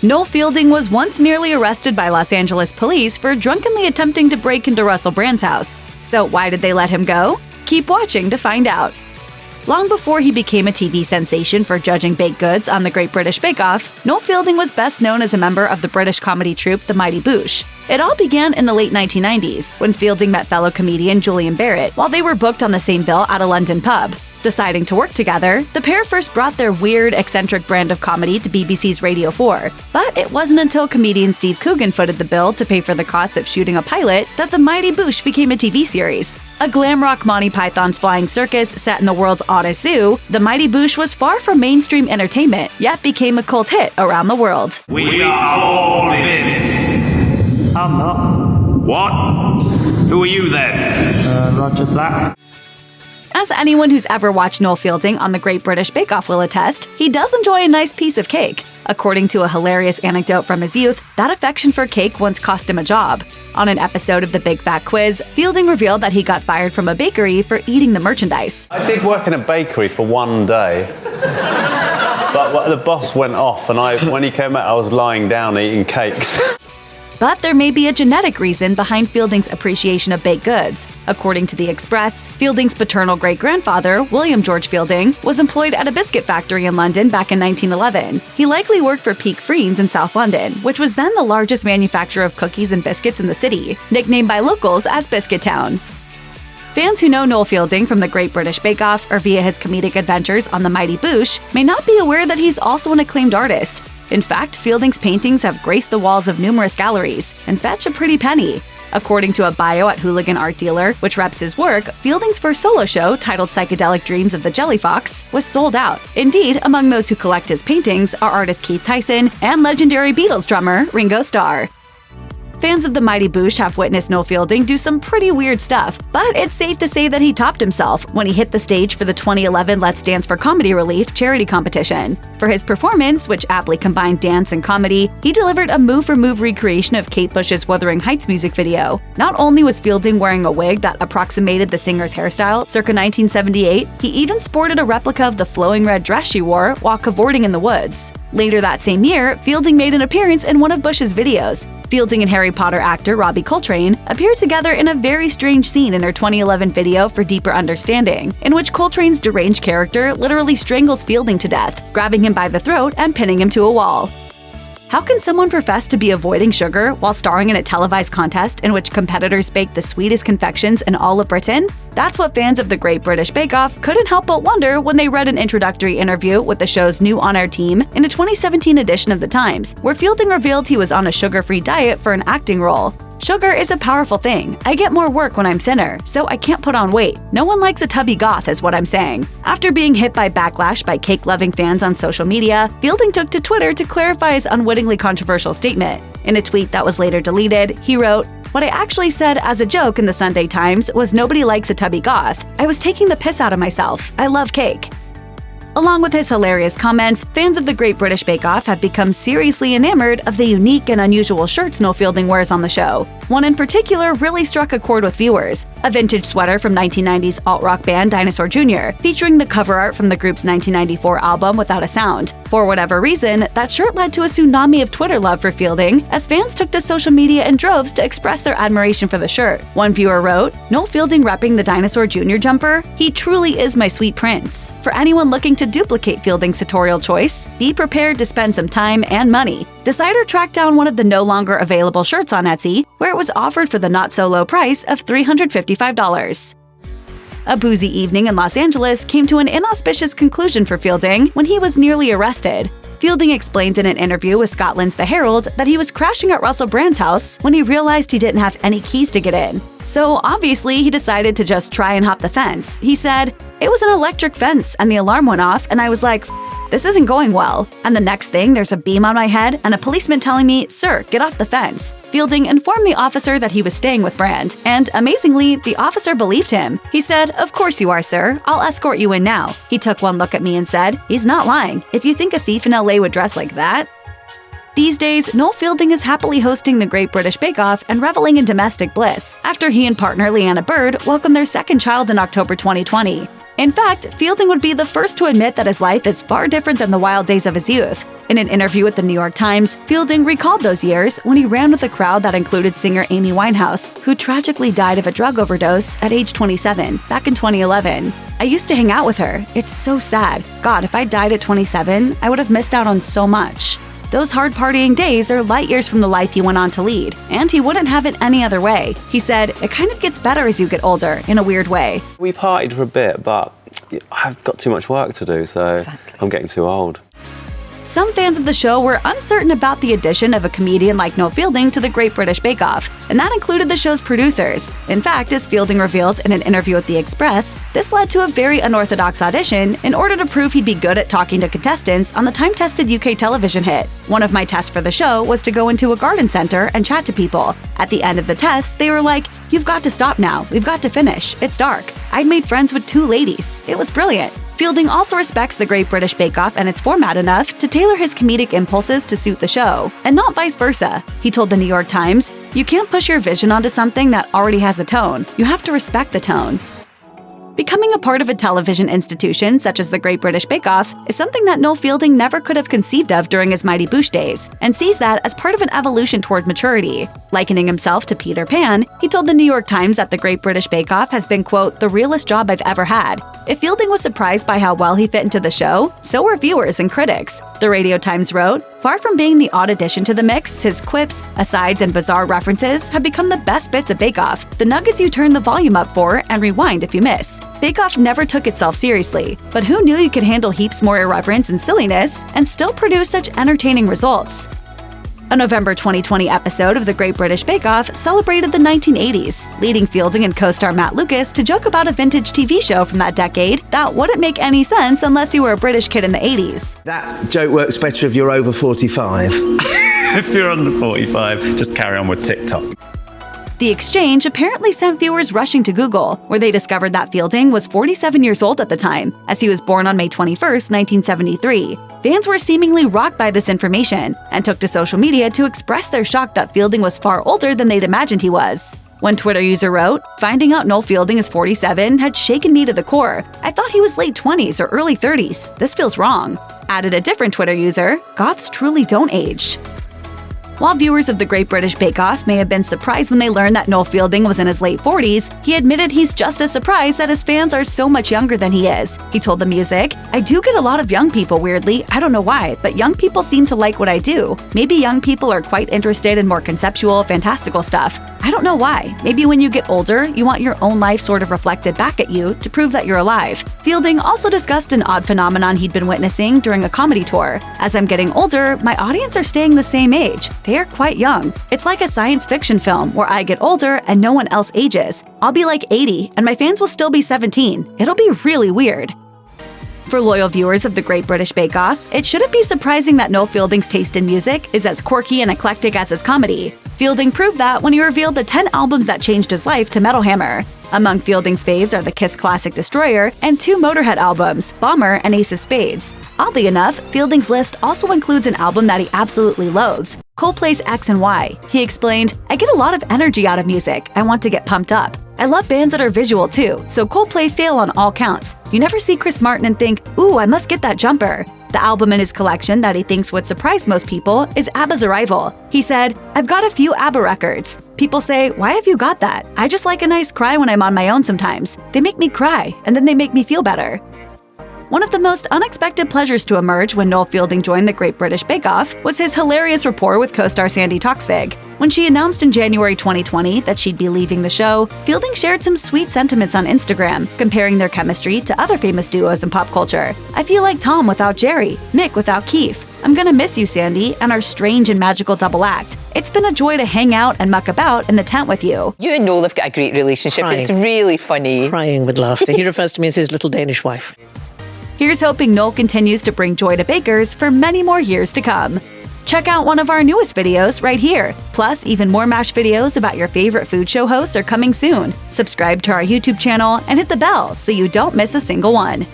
Noel Fielding was once nearly arrested by Los Angeles police for drunkenly attempting to break into Russell Brand's house. So why did they let him go? Keep watching to find out. Long before he became a TV sensation for judging baked goods on the Great British Bake Off, Noel Fielding was best known as a member of the British comedy troupe the Mighty Boosh. It all began in the late 1990s, when Fielding met fellow comedian Julian Barrett while they were booked on the same bill at a London pub. Deciding to work together, the pair first brought their weird, eccentric brand of comedy to BBC's Radio 4. But it wasn't until comedian Steve Coogan footed the bill to pay for the cost of shooting a pilot that the Mighty Boosh became a TV series. A glam rock Monty Python's flying circus set in the world's oddest zoo, the Mighty Boosh was far from mainstream entertainment, yet became a cult hit around the world. We are all this. I'm not. What? Who are you then? Roger Black. As anyone who's ever watched Noel Fielding on the Great British Bake Off will attest, he does enjoy a nice piece of cake. According to a hilarious anecdote from his youth, that affection for cake once cost him a job. On an episode of the Big Fat Quiz, Fielding revealed that he got fired from a bakery for eating the merchandise. I did work in a bakery for one day, but the boss went off and when he came out I was lying down eating cakes. But there may be a genetic reason behind Fielding's appreciation of baked goods. According to The Express, Fielding's paternal great-grandfather, William George Fielding, was employed at a biscuit factory in London back in 1911. He likely worked for Peak Friends in South London, which was then the largest manufacturer of cookies and biscuits in the city, nicknamed by locals as Biscuit Town. Fans who know Noel Fielding from the Great British Bake Off or via his comedic adventures on the Mighty Boosh may not be aware that he's also an acclaimed artist. In fact, Fielding's paintings have graced the walls of numerous galleries and fetch a pretty penny. According to a bio at Hooligan Art Dealer, which reps his work, Fielding's first solo show, titled Psychedelic Dreams of the Jelly Fox, was sold out. Indeed, among those who collect his paintings are artist Keith Tyson and legendary Beatles drummer Ringo Starr. Fans of the Mighty Boosh have witnessed Noel Fielding do some pretty weird stuff, but it's safe to say that he topped himself when he hit the stage for the 2011 Let's Dance for Comedy Relief charity competition. For his performance, which aptly combined dance and comedy, he delivered a move-for-move recreation of Kate Bush's Wuthering Heights music video. Not only was Fielding wearing a wig that approximated the singer's hairstyle circa 1978, he even sported a replica of the flowing red dress she wore while cavorting in the woods. Later that same year, Fielding made an appearance in one of Bush's videos. Fielding and Harry Potter actor Robbie Coltrane appeared together in a very strange scene in her 2011 video for Deeper Understanding, in which Coltrane's deranged character literally strangles Fielding to death, grabbing him by the throat and pinning him to a wall. How can someone profess to be avoiding sugar while starring in a televised contest in which competitors bake the sweetest confections in all of Britain? That's what fans of the Great British Bake Off couldn't help but wonder when they read an introductory interview with the show's new on-air team in a 2017 edition of The Times, where Fielding revealed he was on a sugar-free diet for an acting role. Sugar is a powerful thing. I get more work when I'm thinner, so I can't put on weight. No one likes a tubby goth, is what I'm saying. After being hit by backlash by cake-loving fans on social media, Fielding took to Twitter to clarify his unwittingly controversial statement. In a tweet that was later deleted, he wrote, "What I actually said as a joke in the Sunday Times was nobody likes a tubby goth. I was taking the piss out of myself. I love cake." Along with his hilarious comments, fans of the Great British Bake Off have become seriously enamored of the unique and unusual shirts Noel Fielding wears on the show. One in particular really struck a chord with viewers. A vintage sweater from 1990s alt-rock band Dinosaur Jr., featuring the cover art from the group's 1994 album Without a Sound. For whatever reason, that shirt led to a tsunami of Twitter love for Fielding, as fans took to social media in droves to express their admiration for the shirt. One viewer wrote, "Noel Fielding repping the Dinosaur Jr. jumper? He truly is my sweet prince." For anyone looking to duplicate Fielding's sartorial choice, be prepared to spend some time and money. Decider tracked down one of the no longer available shirts on Etsy, where it was offered for the not-so-low price of $355. A boozy evening in Los Angeles came to an inauspicious conclusion for Fielding when he was nearly arrested. Fielding explained in an interview with Scotland's The Herald that he was crashing at Russell Brand's house when he realized he didn't have any keys to get in. So obviously he decided to just try and hop the fence. He said, "It was an electric fence and the alarm went off and I was like, this isn't going well. And the next thing, there's a beam on my head and a policeman telling me, 'Sir, get off the fence.'" Fielding informed the officer that he was staying with Brand, and amazingly, the officer believed him. He said, "Of course you are, sir. I'll escort you in now." He took one look at me and said, "He's not lying. If you think a thief in LA would dress like that." These days, Noel Fielding is happily hosting the Great British Bake Off and reveling in domestic bliss, after he and partner Leanna Bird welcomed their second child in October 2020. In fact, Fielding would be the first to admit that his life is far different than the wild days of his youth. In an interview with the New York Times, Fielding recalled those years when he ran with a crowd that included singer Amy Winehouse, who tragically died of a drug overdose at age 27 back in 2011. "I used to hang out with her. It's so sad. God, if I died at 27, I would have missed out on so much." Those hard partying days are light years from the life he went on to lead, and he wouldn't have it any other way. He said, "It kind of gets better as you get older, in a weird way." We partied for a bit, but I've got too much work to do, so I'm getting too old. Some fans of the show were uncertain about the addition of a comedian like Noel Fielding to the Great British Bake Off, and that included the show's producers. In fact, as Fielding revealed in an interview with The Express, this led to a very unorthodox audition in order to prove he'd be good at talking to contestants on the time-tested UK television hit. "One of my tests for the show was to go into a garden center and chat to people. At the end of the test, they were like, 'You've got to stop now. We've got to finish. It's dark.' I'd made friends with 2 ladies. It was brilliant." Fielding also respects the Great British Bake Off and its format enough to tailor his comedic impulses to suit the show, and not vice versa. He told the New York Times, "You can't push your vision onto something that already has a tone. You have to respect the tone." Becoming a part of a television institution such as the Great British Bake Off is something that Noel Fielding never could have conceived of during his Mighty Boosh days, and sees that as part of an evolution toward maturity. Likening himself to Peter Pan, he told the New York Times that the Great British Bake Off has been, quote, "the realest job I've ever had." If Fielding was surprised by how well he fit into the show, so were viewers and critics. The Radio Times wrote, "Far from being the odd addition to the mix, his quips, asides, and bizarre references have become the best bits of Bake Off, the nuggets you turn the volume up for and rewind if you miss." Bake Off never took itself seriously, but who knew you could handle heaps more irreverence and silliness and still produce such entertaining results? A November 2020 episode of the Great British Bake Off celebrated the 1980s, leading Fielding and co-star Matt Lucas to joke about a vintage TV show from that decade that wouldn't make any sense unless you were a British kid in the 80s. That joke works better if you're over 45. If you're under 45, just carry on with TikTok. The exchange apparently sent viewers rushing to Google, where they discovered that Fielding was 47 years old at the time, as he was born on May 21, 1973. Fans were seemingly rocked by this information and took to social media to express their shock that Fielding was far older than they'd imagined he was. One Twitter user wrote, "Finding out Noel Fielding is 47 had shaken me to the core. I thought he was late 20s or early 30s. This feels wrong." Added a different Twitter user, "Goths truly don't age." While viewers of the Great British Bake Off may have been surprised when they learned that Noel Fielding was in his late 40s, he admitted he's just as surprised that his fans are so much younger than he is. He told The Music, "I do get a lot of young people, weirdly. I don't know why, but young people seem to like what I do. Maybe young people are quite interested in more conceptual, fantastical stuff. I don't know why. Maybe when you get older, you want your own life sort of reflected back at you to prove that you're alive." Fielding also discussed an odd phenomenon he'd been witnessing during a comedy tour. "As I'm getting older, my audience are staying the same age. They are quite young. It's like a science fiction film where I get older and no one else ages. I'll be like 80 and my fans will still be 17. It'll be really weird." For loyal viewers of the Great British Bake Off, it shouldn't be surprising that Noel Fielding's taste in music is as quirky and eclectic as his comedy. Fielding proved that when he revealed the 10 albums that changed his life to Metal Hammer. Among Fielding's faves are the Kiss classic Destroyer and 2 Motörhead albums, Bomber and Ace of Spades. Oddly enough, Fielding's list also includes an album that he absolutely loathes, Coldplay's X and Y. He explained, "I get a lot of energy out of music. I want to get pumped up. I love bands that are visual too, so Coldplay fail on all counts. You never see Chris Martin and think, ooh, I must get that jumper." The album in his collection that he thinks would surprise most people is ABBA's Arrival. He said, "I've got a few ABBA records. People say, why have you got that? I just like a nice cry when I'm on my own sometimes. They make me cry, and then they make me feel better." One of the most unexpected pleasures to emerge when Noel Fielding joined the Great British Bake Off was his hilarious rapport with co-star Sandy Toksvig. When she announced in January 2020 that she'd be leaving the show, Fielding shared some sweet sentiments on Instagram, comparing their chemistry to other famous duos in pop culture. "I feel like Tom without Jerry, Mick without Keith. I'm gonna miss you, Sandy, and our strange and magical double act. It's been a joy to hang out and muck about in the tent with you." You and Noel have got a great relationship. Crying. It's really funny. Crying with laughter. He refers to me as his little Danish wife. Here's hoping Noel continues to bring joy to bakers for many more years to come. Check out one of our newest videos right here. Plus, even more MASH videos about your favorite food show hosts are coming soon. Subscribe to our YouTube channel and hit the bell so you don't miss a single one.